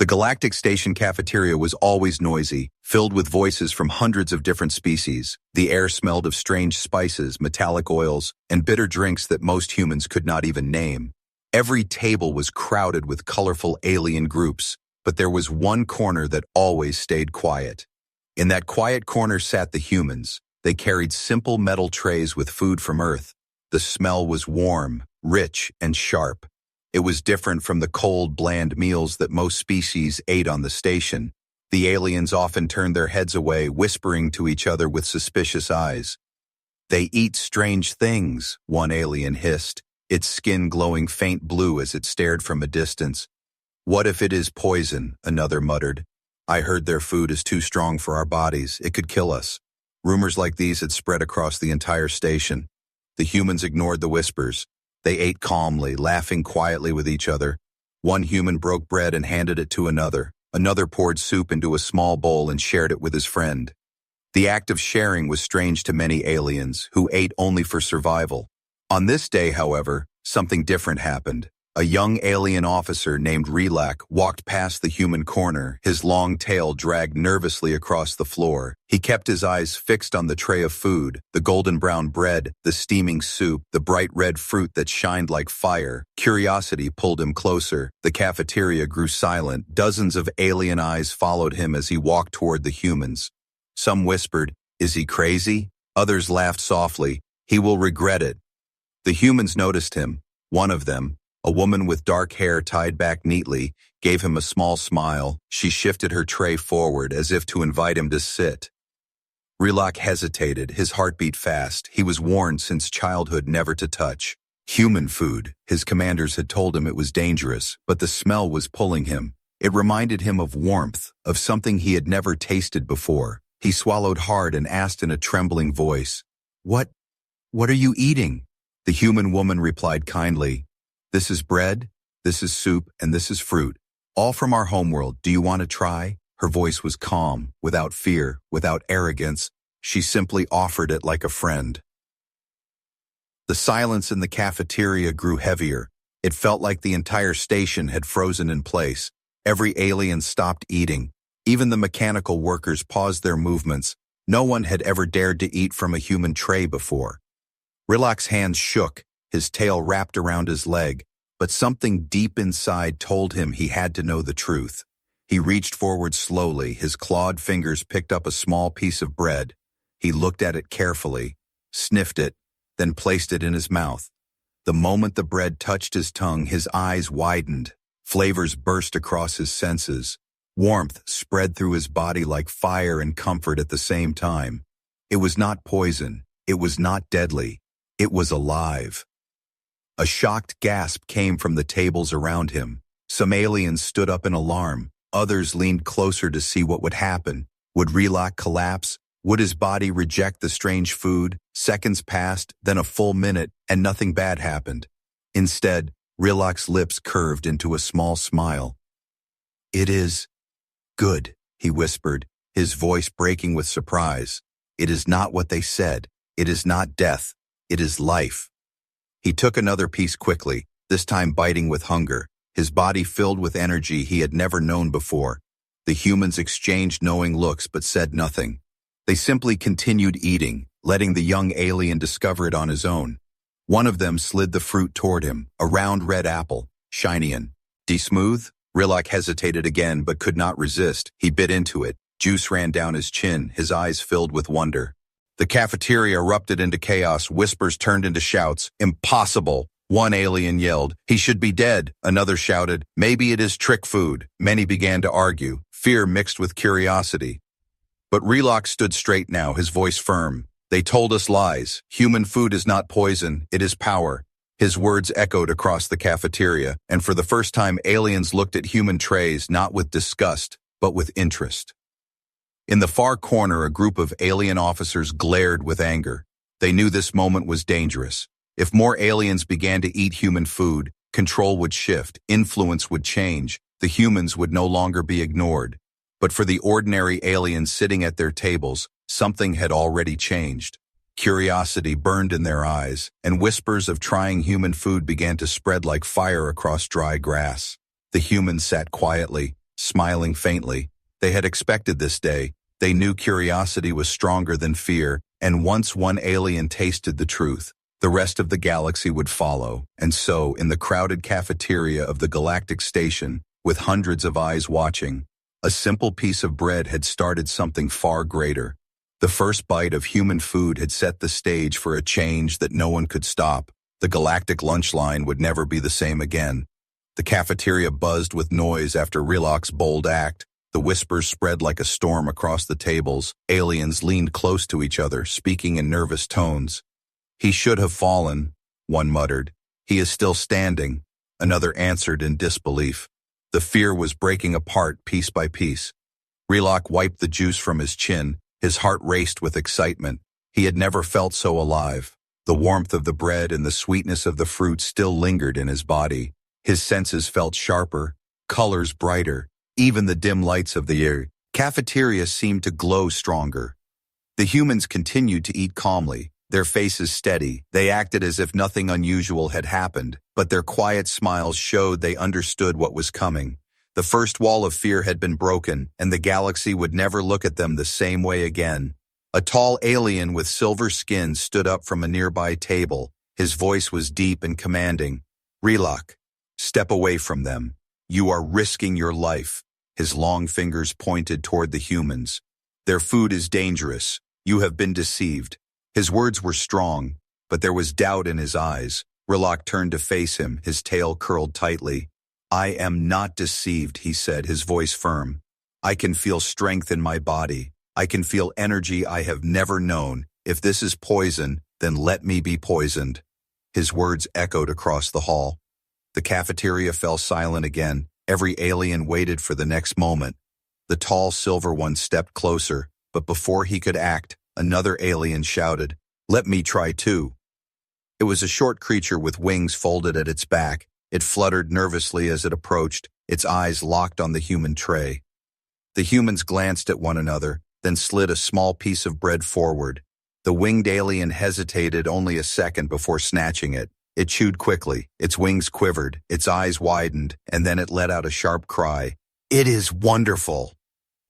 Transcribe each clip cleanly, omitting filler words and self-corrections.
Galactic Station cafeteria was always noisy, filled with voices from hundreds of different species. The air smelled of strange spices, metallic oils, and bitter drinks that most humans could not even name. Every table was crowded with colorful alien groups, but there was one corner that always stayed quiet. In that quiet corner sat the humans. They carried simple metal trays with food from Earth. The smell was warm, rich, and sharp. It was different from the cold, bland meals that most species ate on the station. The aliens often turned their heads away, whispering to each other with suspicious eyes. "They eat strange things," one alien hissed, its skin glowing faint blue as it stared from a distance. "What if it is poison?" another muttered. "I heard their food is too strong for our bodies. It could kill us." Rumors like these had spread across the entire station. The humans ignored the whispers. They ate calmly, laughing quietly with each other. One human broke bread and handed it to another. Another poured soup into a small bowl and shared it with his friend. The act of sharing was strange to many aliens, who ate only for survival. On this day, however, something different happened. A young alien officer named Relac walked past the human corner, his long tail dragged nervously across the floor. He kept his eyes fixed on the tray of food, the golden brown bread, the steaming soup, the bright red fruit that shined like fire. Curiosity pulled him closer. The cafeteria grew silent. Dozens of alien eyes followed him as he walked toward the humans. Some whispered, "Is he crazy?" Others laughed softly, "He will regret it." The humans noticed him. One of them, a woman with dark hair tied back neatly, gave him a small smile. She shifted her tray forward as if to invite him to sit. Relac hesitated, his heart beat fast. He was warned since childhood never to touch human food. His commanders had told him it was dangerous, but the smell was pulling him. It reminded him of warmth, of something he had never tasted before. He swallowed hard and asked in a trembling voice, What are you eating?" The human woman replied kindly, "This is bread, this is soup, and this is fruit. All from our homeworld. Do you want to try?" Her voice was calm, without fear, without arrogance. She simply offered it like a friend. The silence in the cafeteria grew heavier. It felt like the entire station had frozen in place. Every alien stopped eating. Even the mechanical workers paused their movements. No one had ever dared to eat from a human tray before. Relac's hands shook, his tail wrapped around his leg, but something deep inside told him he had to know the truth. He reached forward slowly, his clawed fingers picked up a small piece of bread. He looked at it carefully, sniffed it, then placed it in his mouth. The moment the bread touched his tongue, his eyes widened. Flavors burst across his senses. Warmth spread through his body like fire and comfort at the same time. It was not poison. It was not deadly. It was alive. A shocked gasp came from the tables around him. Some aliens stood up in alarm. Others leaned closer to see what would happen. Would Relac collapse? Would his body reject the strange food? Seconds passed, then a full minute, and nothing bad happened. Instead, Relac's lips curved into a small smile. "It is good," he whispered, his voice breaking with surprise. "It is not what they said. It is not death. It is life." He took another piece quickly, this time biting with hunger, his body filled with energy he had never known before. The humans exchanged knowing looks but said nothing. They simply continued eating, letting the young alien discover it on his own. One of them slid the fruit toward him, a round red apple, shiny and smooth. Relac hesitated again but could not resist. He bit into it. Juice ran down his chin, his eyes filled with wonder. The cafeteria erupted into chaos. Whispers turned into shouts. "Impossible!" One alien yelled. "He should be dead." Another shouted, "Maybe it is trick food." Many began to argue, fear mixed with curiosity. But Relac stood straight now, his voice firm. "They told us lies. Human food is not poison, it is power." His words echoed across the cafeteria, and for the first time aliens looked at human trays not with disgust, but with interest. In the far corner, a group of alien officers glared with anger. They knew this moment was dangerous. If more aliens began to eat human food, control would shift, influence would change, the humans would no longer be ignored. But for the ordinary aliens sitting at their tables, something had already changed. Curiosity burned in their eyes, and whispers of trying human food began to spread like fire across dry grass. The humans sat quietly, smiling faintly. They had expected this day. They knew curiosity was stronger than fear, and once one alien tasted the truth, the rest of the galaxy would follow. And so, in the crowded cafeteria of the Galactic station, with hundreds of eyes watching, a simple piece of bread had started something far greater. The first bite of human food had set the stage for a change that no one could stop. The Galactic lunch line would never be the same again. The cafeteria buzzed with noise after Reloc's bold act. The whispers spread like a storm across the tables. Aliens leaned close to each other, speaking in nervous tones. "He should have fallen," one muttered. "He is still standing," another answered in disbelief. The fear was breaking apart piece by piece. Reloc wiped the juice from his chin. His heart raced with excitement. He had never felt so alive. The warmth of the bread and the sweetness of the fruit still lingered in his body. His senses felt sharper, colors brighter. Even the dim lights of the cafeteria seemed to glow stronger. The humans continued to eat calmly, their faces steady. They acted as if nothing unusual had happened, but their quiet smiles showed they understood what was coming. The first wall of fear had been broken, and the galaxy would never look at them the same way again. A tall alien with silver skin stood up from a nearby table. His voice was deep and commanding. "Reloc, step away from them. You are risking your life." His long fingers pointed toward the humans. "Their food is dangerous. You have been deceived." His words were strong, but there was doubt in his eyes. Reloc turned to face him, his tail curled tightly. "I am not deceived," he said, his voice firm. "I can feel strength in my body. I can feel energy I have never known. If this is poison, then let me be poisoned." His words echoed across the hall. The cafeteria fell silent again. Every alien waited for the next moment. The tall silver one stepped closer, but before he could act, another alien shouted, "Let me try too." It was a short creature with wings folded at its back. It fluttered nervously as it approached, its eyes locked on the human tray. The humans glanced at one another, then slid a small piece of bread forward. The winged alien hesitated only a second before snatching it. It chewed quickly, its wings quivered, its eyes widened, and then it let out a sharp cry. "It is wonderful!"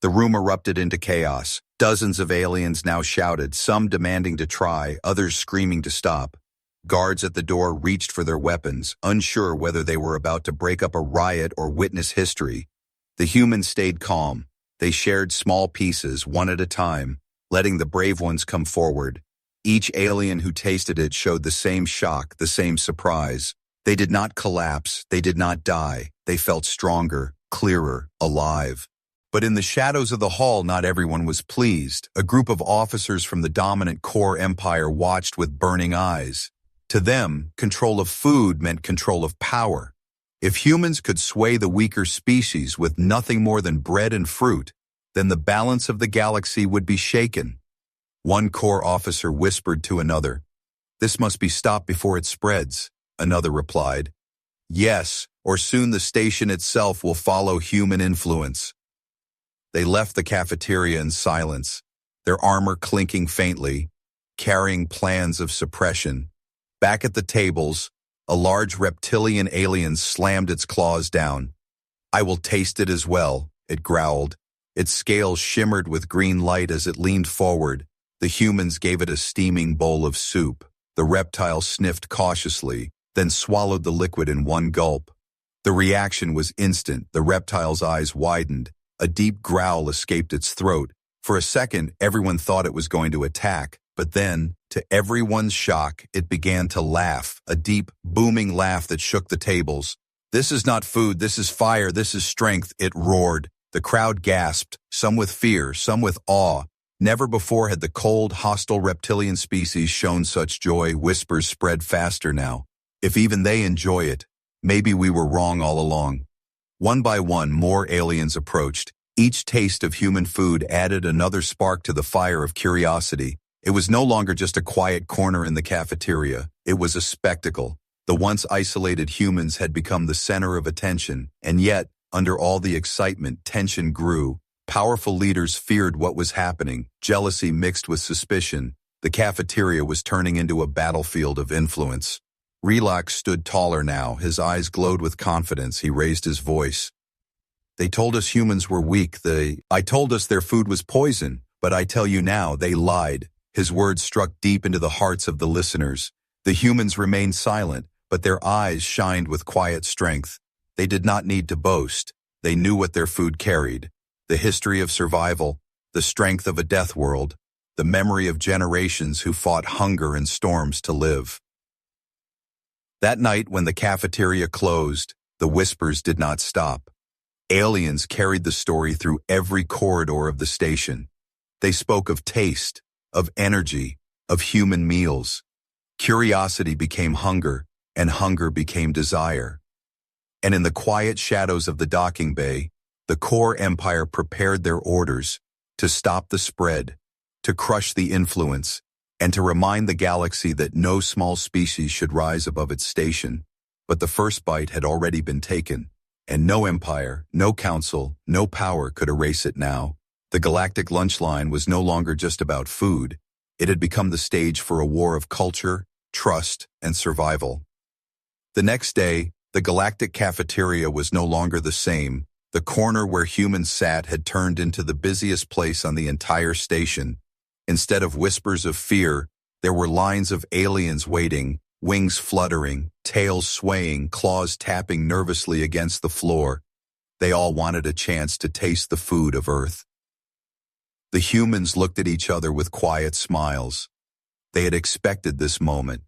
The room erupted into chaos. Dozens of aliens now shouted, some demanding to try, others screaming to stop. Guards at the door reached for their weapons, unsure whether they were about to break up a riot or witness history. The humans stayed calm. They shared small pieces, one at a time, letting the brave ones come forward. Each alien who tasted it showed the same shock, the same surprise. They did not collapse, they did not die. They felt stronger, clearer, alive. But in the shadows of the hall, not everyone was pleased. A group of officers from the dominant core empire watched with burning eyes. To them, control of food meant control of power. If humans could sway the weaker species with nothing more than bread and fruit, then the balance of the galaxy would be shaken. One core officer whispered to another, "This must be stopped before it spreads." Another replied, "Yes, or soon the station itself will follow human influence." They left the cafeteria in silence, their armor clinking faintly, carrying plans of suppression. Back at the tables, a large reptilian alien slammed its claws down. "I will taste it as well," it growled. Its scales shimmered with green light as it leaned forward. The humans gave it a steaming bowl of soup. The reptile sniffed cautiously, then swallowed the liquid in one gulp. The reaction was instant. The reptile's eyes widened. A deep growl escaped its throat. For a second, everyone thought it was going to attack, but then, to everyone's shock, it began to laugh, a deep, booming laugh that shook the tables. "This is not food, this is fire, this is strength," it roared. The crowd gasped, some with fear, some with awe. Never before had the cold, hostile reptilian species shown such joy. Whispers spread faster now. "If even they enjoy it, maybe we were wrong all along." One by one, more aliens approached. Each taste of human food added another spark to the fire of curiosity. It was no longer just a quiet corner in the cafeteria. It was a spectacle. The once isolated humans had become the center of attention, and yet, under all the excitement, tension grew. Powerful leaders feared what was happening. Jealousy mixed with suspicion. The cafeteria was turning into a battlefield of influence. Reloc stood taller now. His eyes glowed with confidence. He raised his voice. They told us humans were weak. I told us their food was poison, but I tell you now, they lied. His words struck deep into the hearts of the listeners. The humans remained silent, but their eyes shined with quiet strength. They did not need to boast. They knew what their food carried. The history of survival, the strength of a death world, the memory of generations who fought hunger and storms to live. That night when the cafeteria closed, the whispers did not stop. Aliens carried the story through every corridor of the station. They spoke of taste, of energy, of human meals. Curiosity became hunger, and hunger became desire. And in the quiet shadows of the docking bay, the core empire prepared their orders to stop the spread, to crush the influence, and to remind the galaxy that no small species should rise above its station. But the first bite had already been taken, and no empire, no council, no power could erase it now. The galactic lunch line was no longer just about food. It had become the stage for a war of culture, trust, and survival. The next day, the galactic cafeteria was no longer the same. The corner where humans sat had turned into the busiest place on the entire station. Instead of whispers of fear, there were lines of aliens waiting, wings fluttering, tails swaying, claws tapping nervously against the floor. They all wanted a chance to taste the food of Earth. The humans looked at each other with quiet smiles. They had expected this moment.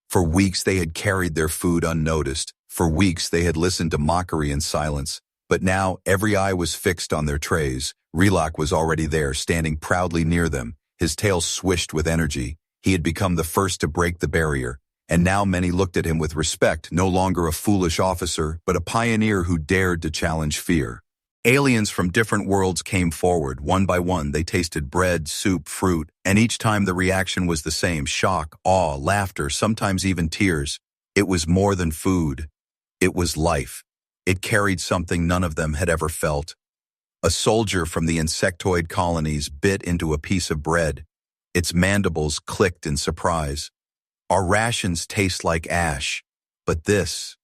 For weeks they had carried their food unnoticed. For weeks they had listened to mockery in silence. But now every eye was fixed on their trays. Relak was already there, standing proudly near them. His tail swished with energy. He had become the first to break the barrier. And now many looked at him with respect, no longer a foolish officer, but a pioneer who dared to challenge fear. Aliens from different worlds came forward. One by one, they tasted bread, soup, fruit, and each time the reaction was the same: shock, awe, laughter, sometimes even tears. It was more than food. It was life. It carried something none of them had ever felt. A soldier from the insectoid colonies bit into a piece of bread. Its mandibles clicked in surprise. Our rations taste like ash, but this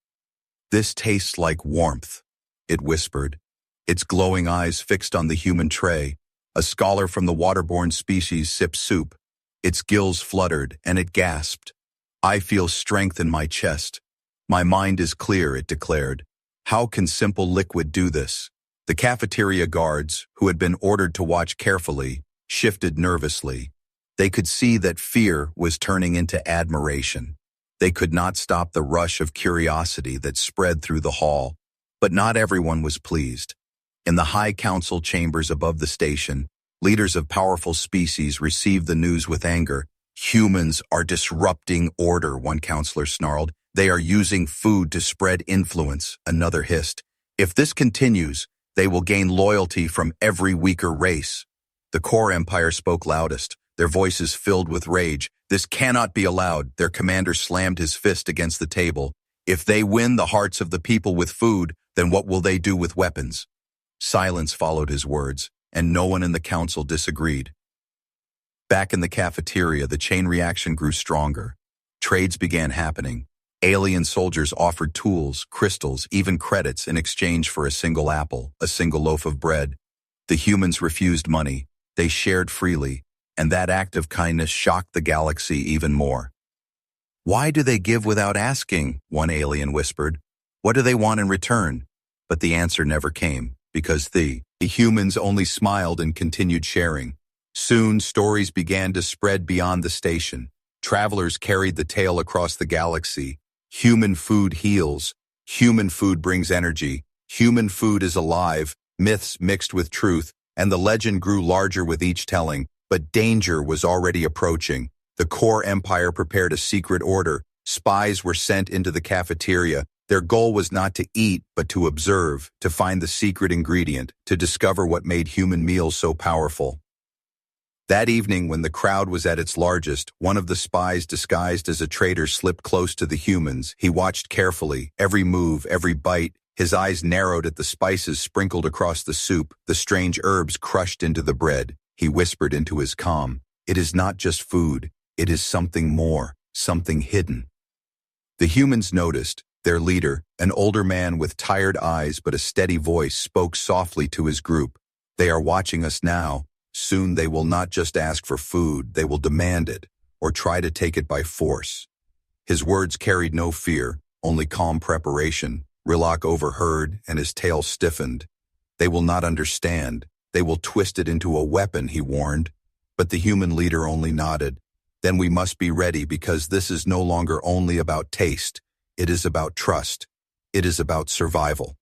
tastes like warmth, it whispered, its glowing eyes fixed on the human tray. A scholar from the waterborne species sipped soup. Its gills fluttered, and it gasped. I feel strength in my chest. My mind is clear, it declared. How can simple liquid do this? The cafeteria guards, who had been ordered to watch carefully, shifted nervously. They could see that fear was turning into admiration. They could not stop the rush of curiosity that spread through the hall. But not everyone was pleased. In the high council chambers above the station, leaders of powerful species received the news with anger. Humans are disrupting order, one counselor snarled. They are using food to spread influence, another hissed. If this continues, they will gain loyalty from every weaker race. The core empire spoke loudest, their voices filled with rage. This cannot be allowed. Their commander slammed his fist against the table. If they win the hearts of the people with food, then what will they do with weapons? Silence followed his words, and no one in the council disagreed. Back in the cafeteria, the chain reaction grew stronger. Trades began happening. Alien soldiers offered tools, crystals, even credits in exchange for a single apple, a single loaf of bread. The humans refused money. They shared freely, and that act of kindness shocked the galaxy even more. Why do they give without asking? One alien whispered. What do they want in return? But the answer never came, because the humans only smiled and continued sharing. Soon, stories began to spread beyond the station. Travelers carried the tale across the galaxy. Human food heals. Human food brings energy. Human food is alive. Myths mixed with truth, and the legend grew larger with each telling. But danger was already approaching. The core empire prepared a secret order. Spies were sent into the cafeteria. Their goal was not to eat, but to observe, to find the secret ingredient, to discover what made human meals so powerful. That evening, when the crowd was at its largest, one of the spies disguised as a traitor slipped close to the humans. He watched carefully, every move, every bite. His eyes narrowed at the spices sprinkled across the soup, the strange herbs crushed into the bread. He whispered into his calm, "It is not just food. It is something more, something hidden." The humans noticed. Their leader, an older man with tired eyes but a steady voice, spoke softly to his group. They are watching us now. Soon they will not just ask for food, they will demand it, or try to take it by force. His words carried no fear, only calm preparation. Rilak overheard, and his tail stiffened. They will not understand. They will twist it into a weapon, he warned. But the human leader only nodded. Then we must be ready, because this is no longer only about taste. It is about trust. It is about survival.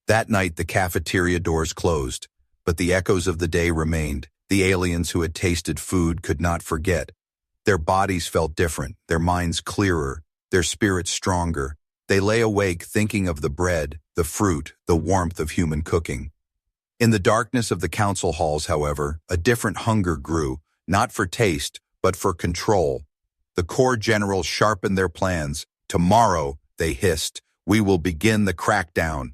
That night the cafeteria doors closed, but the echoes of the day remained. The aliens who had tasted food could not forget. Their bodies felt different, their minds clearer, their spirits stronger. They lay awake thinking of the bread, the fruit, the warmth of human cooking. In the darkness of the council halls, however, a different hunger grew, not for taste, but for control. The corps generals sharpened their plans. Tomorrow, they hissed, we will begin the crackdown.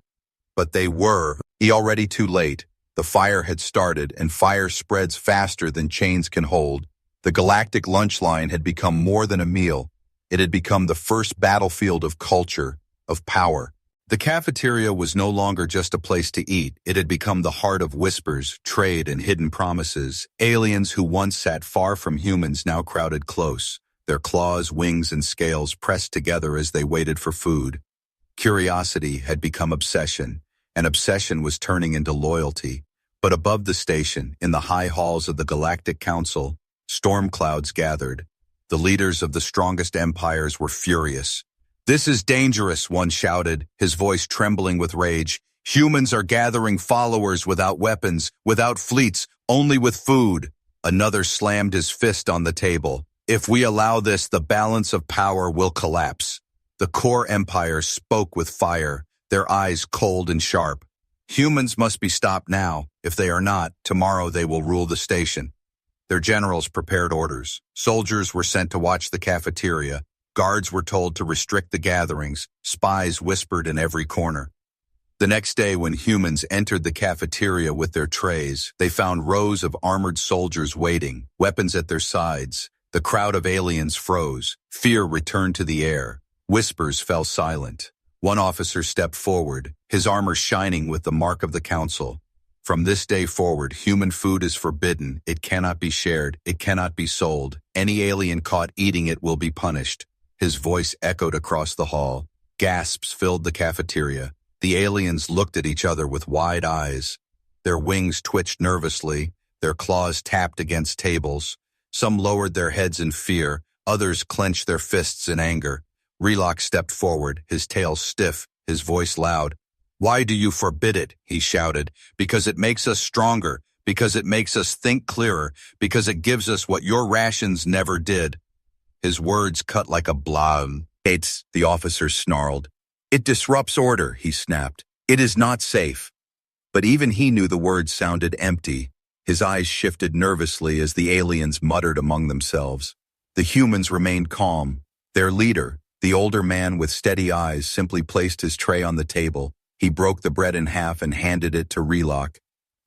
But they were already too late. The fire had started, and fire spreads faster than chains can hold. The Galactic lunch line had become more than a meal. It had become the first battlefield of culture, of power. The cafeteria was no longer just a place to eat. It had become the heart of whispers, trade, and hidden promises. Aliens who once sat far from humans now crowded close, their claws, wings, and scales pressed together as they waited for food. Curiosity had become obsession, and obsession was turning into loyalty. But above the station, in the high halls of the Galactic Council, storm clouds gathered. The leaders of the strongest empires were furious. "This is dangerous," one shouted, his voice trembling with rage. "Humans are gathering followers without weapons, without fleets, only with food." Another slammed his fist on the table. "If we allow this, the balance of power will collapse." The core empire spoke with fire, their eyes cold and sharp. "Humans must be stopped now. If they are not, tomorrow they will rule the station." Their generals prepared orders. Soldiers were sent to watch the cafeteria. Guards were told to restrict the gatherings. Spies whispered in every corner. The next day, when humans entered the cafeteria with their trays, they found rows of armored soldiers waiting, weapons at their sides. The crowd of aliens froze. Fear returned to the air. Whispers fell silent. One officer stepped forward, his armor shining with the mark of the council. "From this day forward, human food is forbidden. It cannot be shared. It cannot be sold. Any alien caught eating it will be punished." His voice echoed across the hall. Gasps filled the cafeteria. The aliens looked at each other with wide eyes. Their wings twitched nervously. Their claws tapped against tables. Some lowered their heads in fear. Others clenched their fists in anger. Relok stepped forward, his tail stiff, his voice loud. "Why do you forbid it?" he shouted. "Because it makes us stronger. Because it makes us think clearer. Because it gives us what your rations never did." His words cut like a blab. "It's," the officer snarled. "It disrupts order," he snapped. "It is not safe." But even he knew the words sounded empty. His eyes shifted nervously as the aliens muttered among themselves. The humans remained calm. Their leader, the older man with steady eyes, simply placed his tray on the table. He broke the bread in half and handed it to Relok.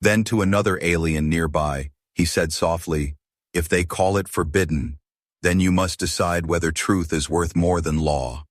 Then to another alien nearby, he said softly, "If they call it forbidden, then you must decide whether truth is worth more than law."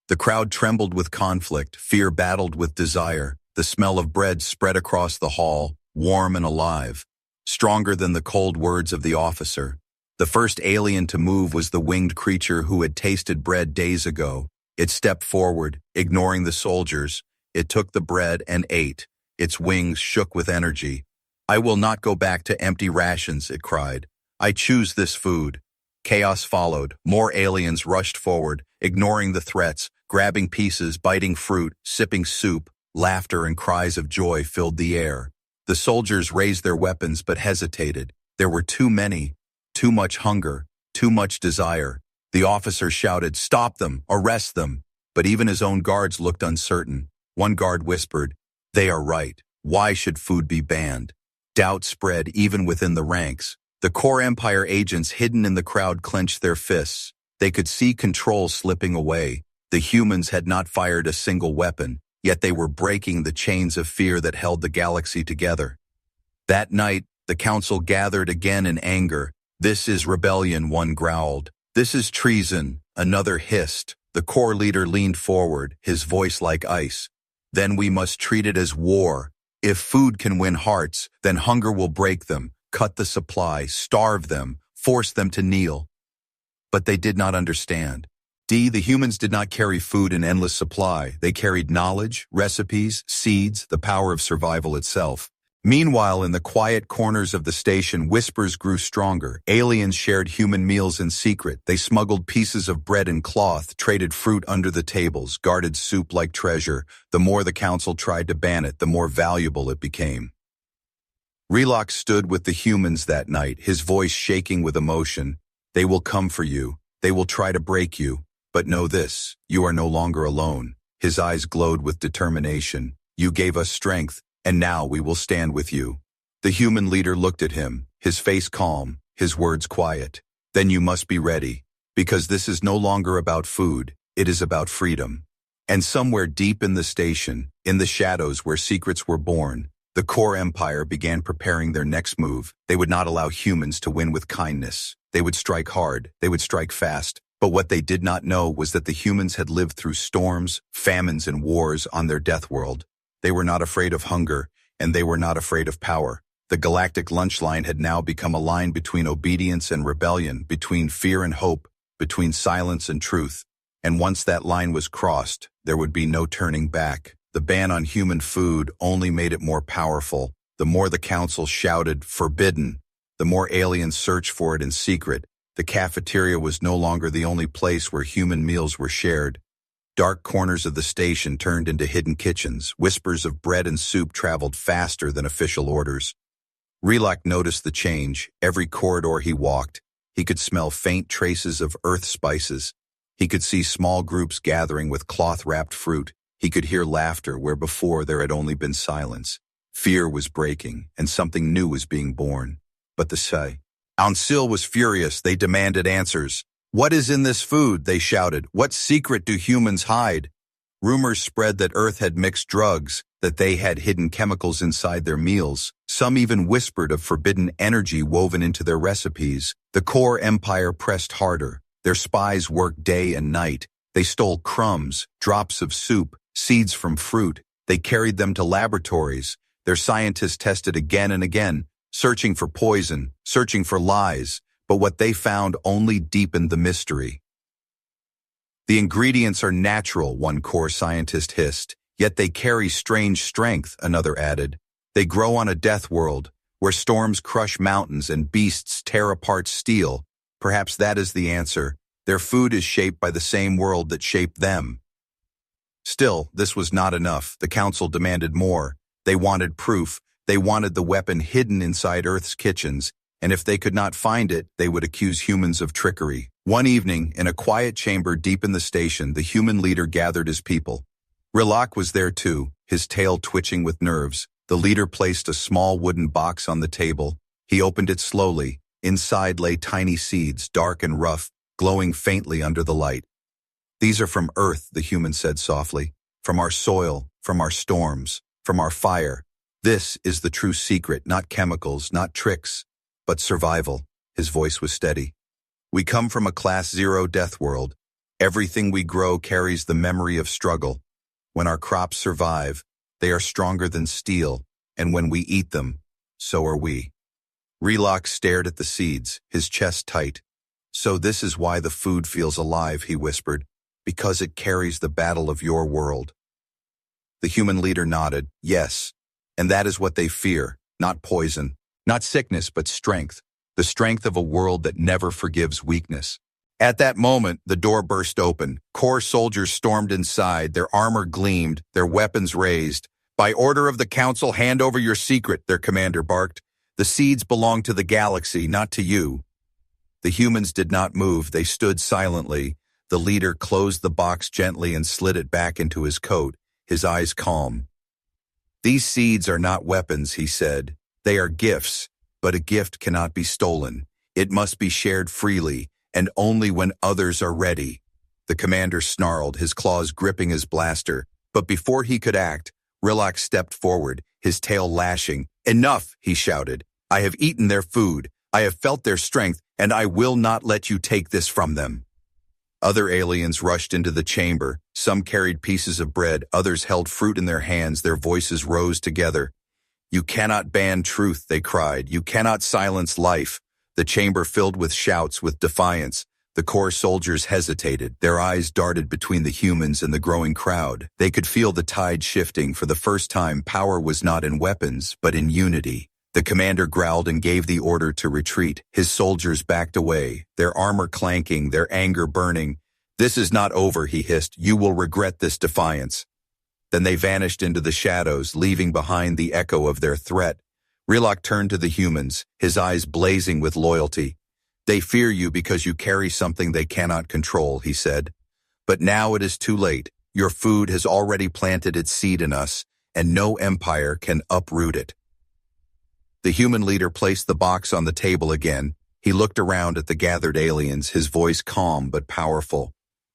The crowd trembled with conflict, fear battled with desire. The smell of bread spread across the hall, warm and alive, stronger than the cold words of the officer. The first alien to move was the winged creature who had tasted bread days ago. It stepped forward, ignoring the soldiers. It took the bread and ate. Its wings shook with energy. "I will not go back to empty rations," it cried. "I choose this food." Chaos followed. More aliens rushed forward, ignoring the threats, grabbing pieces, biting fruit, sipping soup. Laughter and cries of joy filled the air. The soldiers raised their weapons but hesitated. There were too many, too much hunger, too much desire. The officer shouted, "Stop them, arrest them." But even his own guards looked uncertain. One guard whispered, "They are right. Why should food be banned?" Doubt spread even within the ranks. The core empire agents hidden in the crowd clenched their fists. They could see control slipping away. The humans had not fired a single weapon, yet they were breaking the chains of fear that held the galaxy together. That night, the council gathered again in anger. "This is rebellion," one growled. "This is treason," another hissed. The core leader leaned forward, his voice like ice. Then we must treat it as war. If food can win hearts, then hunger will break them, cut the supply, starve them, force them to kneel. But they did not understand. The humans did not carry food in endless supply. They carried knowledge, recipes, seeds, the power of survival itself. Meanwhile, in the quiet corners of the station, whispers grew stronger. Aliens shared human meals in secret. They smuggled pieces of bread and cloth, traded fruit under the tables, guarded soup like treasure. The more the council tried to ban it, the more valuable it became. Relok stood with the humans that night, his voice shaking with emotion. They will come for you. They will try to break you. But know this, you are no longer alone. His eyes glowed with determination. You gave us strength, and now we will stand with you. The human leader looked at him, his face calm, his words quiet. Then you must be ready, because this is no longer about food, it is about freedom. And somewhere deep in the station, in the shadows where secrets were born, the core empire began preparing their next move. They would not allow humans to win with kindness. They would strike hard, they would strike fast. But what they did not know was that the humans had lived through storms, famines, and wars on their death world. They were not afraid of hunger, and they were not afraid of power. The galactic lunch line had now become a line between obedience and rebellion, between fear and hope, between silence and truth. And once that line was crossed, there would be no turning back. The ban on human food only made it more powerful. The more the council shouted, "Forbidden," the more aliens searched for it in secret. The cafeteria was no longer the only place where human meals were shared. Dark corners of the station turned into hidden kitchens. Whispers of bread and soup traveled faster than official orders. Relok noticed the change. Every corridor he walked, he could smell faint traces of earth spices. He could see small groups gathering with cloth-wrapped fruit. He could hear laughter where before there had only been silence. Fear was breaking, and something new was being born. But the Council was furious. They demanded answers. "What is in this food?" they shouted. "What secret do humans hide?" Rumors spread that Earth had mixed drugs, that they had hidden chemicals inside their meals. Some even whispered of forbidden energy woven into their recipes. The core empire pressed harder. Their spies worked day and night. They stole crumbs, drops of soup, seeds from fruit. They carried them to laboratories. Their scientists tested again and again, searching for poison, searching for lies, but what they found only deepened the mystery. "The ingredients are natural," one core scientist hissed, "yet they carry strange strength," another added. "They grow on a death world, where storms crush mountains and beasts tear apart steel. Perhaps that is the answer. Their food is shaped by the same world that shaped them." Still, this was not enough. The council demanded more. They wanted proof. They wanted the weapon hidden inside Earth's kitchens, and if they could not find it, they would accuse humans of trickery. One evening, in a quiet chamber deep in the station, the human leader gathered his people. Relok was there too, his tail twitching with nerves. The leader placed a small wooden box on the table. He opened it slowly. Inside lay tiny seeds, dark and rough, glowing faintly under the light. "These are from Earth," the human said softly. "From our soil, from our storms, from our fire. This is the true secret, not chemicals, not tricks, but survival." His voice was steady. "We come from a Class 0 death world. Everything we grow carries the memory of struggle. When our crops survive, they are stronger than steel, and when we eat them, so are we." Relok stared at the seeds, his chest tight. "So this is why the food feels alive," he whispered, "because it carries the battle of your world." The human leader nodded. "Yes. And that is what they fear, not poison, not sickness, but strength, the strength of a world that never forgives weakness." At that moment, the door burst open. Core soldiers stormed inside, their armor gleamed, their weapons raised. "By order of the council, hand over your secret," their commander barked. "The seeds belong to the galaxy, not to you." The humans did not move, they stood silently. The leader closed the box gently and slid it back into his coat, his eyes calm. "These seeds are not weapons," he said. "They are gifts, but a gift cannot be stolen. It must be shared freely, and only when others are ready." The commander snarled, his claws gripping his blaster, but before he could act, Relok stepped forward, his tail lashing. "Enough," he shouted. "I have eaten their food, I have felt their strength, and I will not let you take this from them." Other aliens rushed into the chamber. Some carried pieces of bread, others held fruit in their hands. Their voices rose together. "You cannot ban truth," they cried. "You cannot silence life." The chamber filled with shouts, with defiance. The core soldiers hesitated. Their eyes darted between the humans and the growing crowd. They could feel the tide shifting. For the first time, power was not in weapons, but in unity. The commander growled and gave the order to retreat. His soldiers backed away, their armor clanking, their anger burning. "This is not over," he hissed. "You will regret this defiance." Then they vanished into the shadows, leaving behind the echo of their threat. Rilak turned to the humans, his eyes blazing with loyalty. "They fear you because you carry something they cannot control," he said. "But now it is too late. Your food has already planted its seed in us, and no empire can uproot it." The human leader placed the box on the table again. He looked around at the gathered aliens, his voice calm but powerful.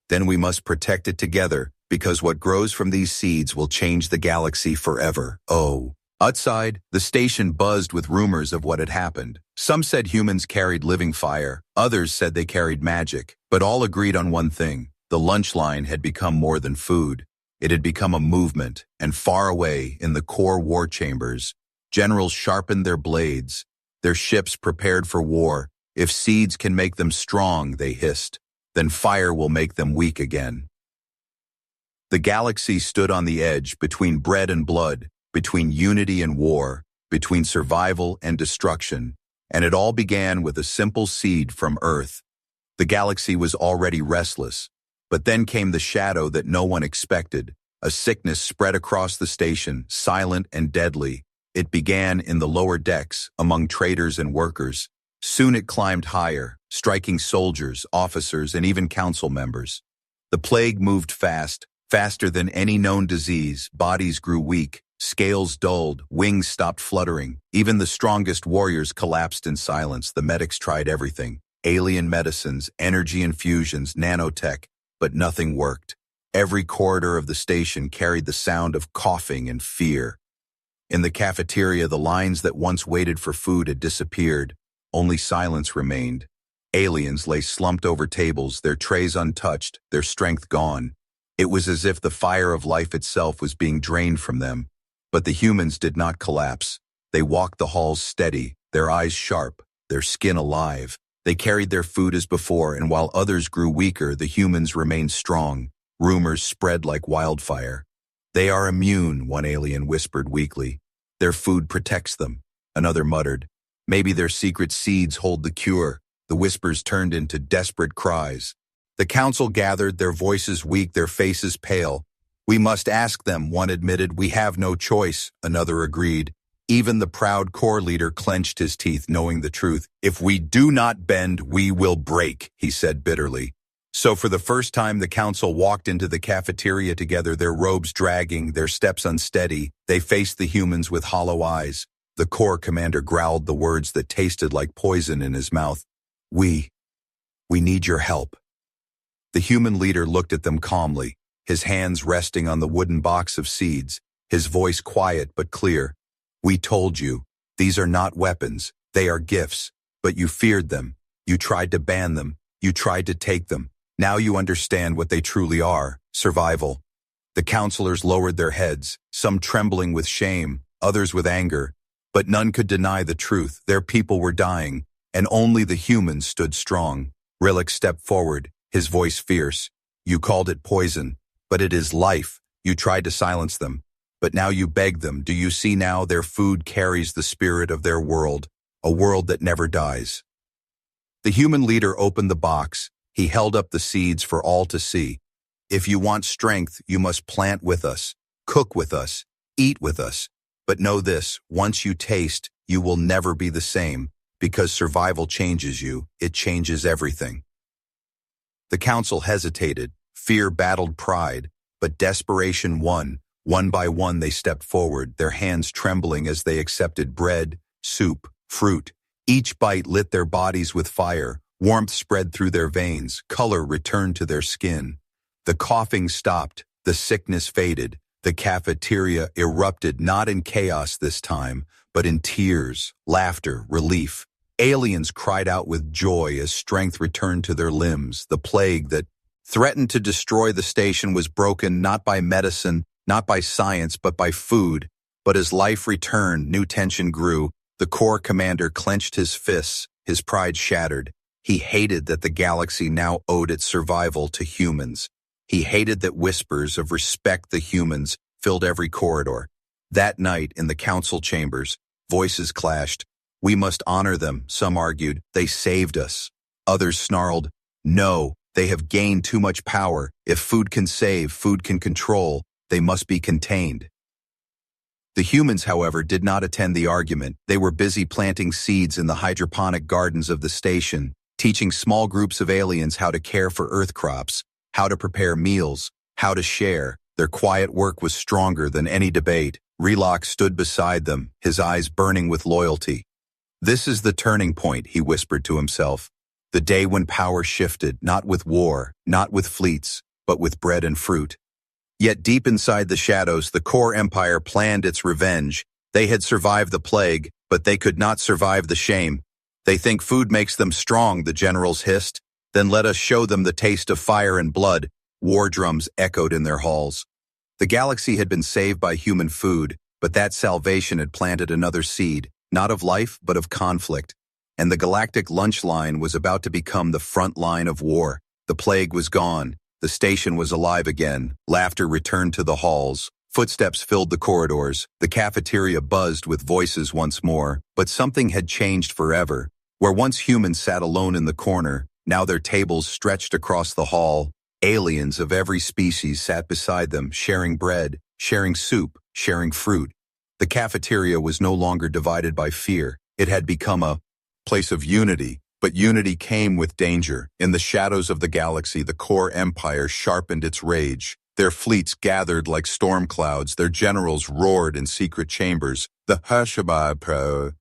"Then we must protect it together, because what grows from these seeds will change the galaxy forever. Oh." Outside, the station buzzed with rumors of what had happened. Some said humans carried living fire, others said they carried magic, but all agreed on one thing: the lunch line had become more than food. It had become a movement, and far away, in the core war chambers, generals sharpened their blades, their ships prepared for war. "If seeds can make them strong," they hissed, "then fire will make them weak again." The galaxy stood on the edge, between bread and blood, between unity and war, between survival and destruction, and it all began with a simple seed from Earth. The galaxy was already restless, but then came the shadow that no one expected. A sickness spread across the station, silent and deadly. It began in the lower decks, among traders and workers. Soon it climbed higher, striking soldiers, officers, and even council members. The plague moved fast, faster than any known disease. Bodies grew weak, scales dulled, wings stopped fluttering. Even the strongest warriors collapsed in silence. The medics tried everything: alien medicines, energy infusions, nanotech, but nothing worked. Every corridor of the station carried the sound of coughing and fear. In the cafeteria, the lines that once waited for food had disappeared. Only silence remained. Aliens lay slumped over tables, their trays untouched, their strength gone. It was as if the fire of life itself was being drained from them. But the humans did not collapse. They walked the halls steady, their eyes sharp, their skin alive. They carried their food as before, and while others grew weaker, the humans remained strong. Rumors spread like wildfire. "They are immune," one alien whispered weakly. "Their food protects them," another muttered. "Maybe their secret seeds hold the cure." The whispers turned into desperate cries. The council gathered, their voices weak, their faces pale. "We must ask them," one admitted. "We have no choice," another agreed. Even the proud core leader clenched his teeth, knowing the truth. "If we do not bend, we will break," he said bitterly. So for the first time, the council walked into the cafeteria together, their robes dragging, their steps unsteady. They faced the humans with hollow eyes. The core commander growled the words that tasted like poison in his mouth. We need your help." The human leader looked at them calmly, his hands resting on the wooden box of seeds, his voice quiet but clear. "We told you, these are not weapons, they are gifts, but you feared them. You tried to ban them, you tried to take them. Now you understand what they truly are: survival." The counselors lowered their heads, some trembling with shame, others with anger, but none could deny the truth. Their people were dying, and only the humans stood strong. Rilak stepped forward, his voice fierce. "You called it poison, but it is life. You tried to silence them, but now you beg them. Do you see now? Their food carries the spirit of their world, a world that never dies." The human leader opened the box. He held up the seeds for all to see. "If you want strength, you must plant with us, cook with us, eat with us. But know this, once you taste, you will never be the same, because survival changes you. It changes everything." The council hesitated. Fear battled pride, but desperation won. One by one they stepped forward, their hands trembling as they accepted bread, soup, fruit. Each bite lit their bodies with fire. Warmth spread through their veins, color returned to their skin. The coughing stopped, the sickness faded. The cafeteria erupted, not in chaos this time, but in tears, laughter, relief. Aliens cried out with joy as strength returned to their limbs. The plague that threatened to destroy the station was broken not by medicine, not by science, but by food. But as life returned, new tension grew. The Corps commander clenched his fists, his pride shattered. He hated that the galaxy now owed its survival to humans. He hated that whispers of respect the humans filled every corridor. That night, in the council chambers, voices clashed. We must honor them, some argued. They saved us. Others snarled, no, they have gained too much power. If food can save, food can control. They must be contained. The humans, however, did not attend the argument. They were busy planting seeds in the hydroponic gardens of the station, teaching small groups of aliens how to care for Earth crops, how to prepare meals, how to share. Their quiet work was stronger than any debate. Relock stood beside them, his eyes burning with loyalty. This is the turning point, he whispered to himself. The day when power shifted, not with war, not with fleets, but with bread and fruit. Yet deep inside the shadows, the Core Empire planned its revenge. They had survived the plague, but they could not survive the shame. They think food makes them strong, the generals hissed. Then let us show them the taste of fire and blood. War drums echoed in their halls. The galaxy had been saved by human food, but that salvation had planted another seed, not of life, but of conflict. And the galactic lunch line was about to become the front line of war. The plague was gone. The station was alive again. Laughter returned to the halls. Footsteps filled the corridors. The cafeteria buzzed with voices once more. But something had changed forever. Where once humans sat alone in the corner, now their tables stretched across the hall. Aliens of every species sat beside them, sharing bread, sharing soup, sharing fruit. The cafeteria was no longer divided by fear. It had become a place of unity. But unity came with danger. In the shadows of the galaxy, the Core Empire sharpened its rage. Their fleets gathered like storm clouds. Their generals roared in secret chambers. The HFY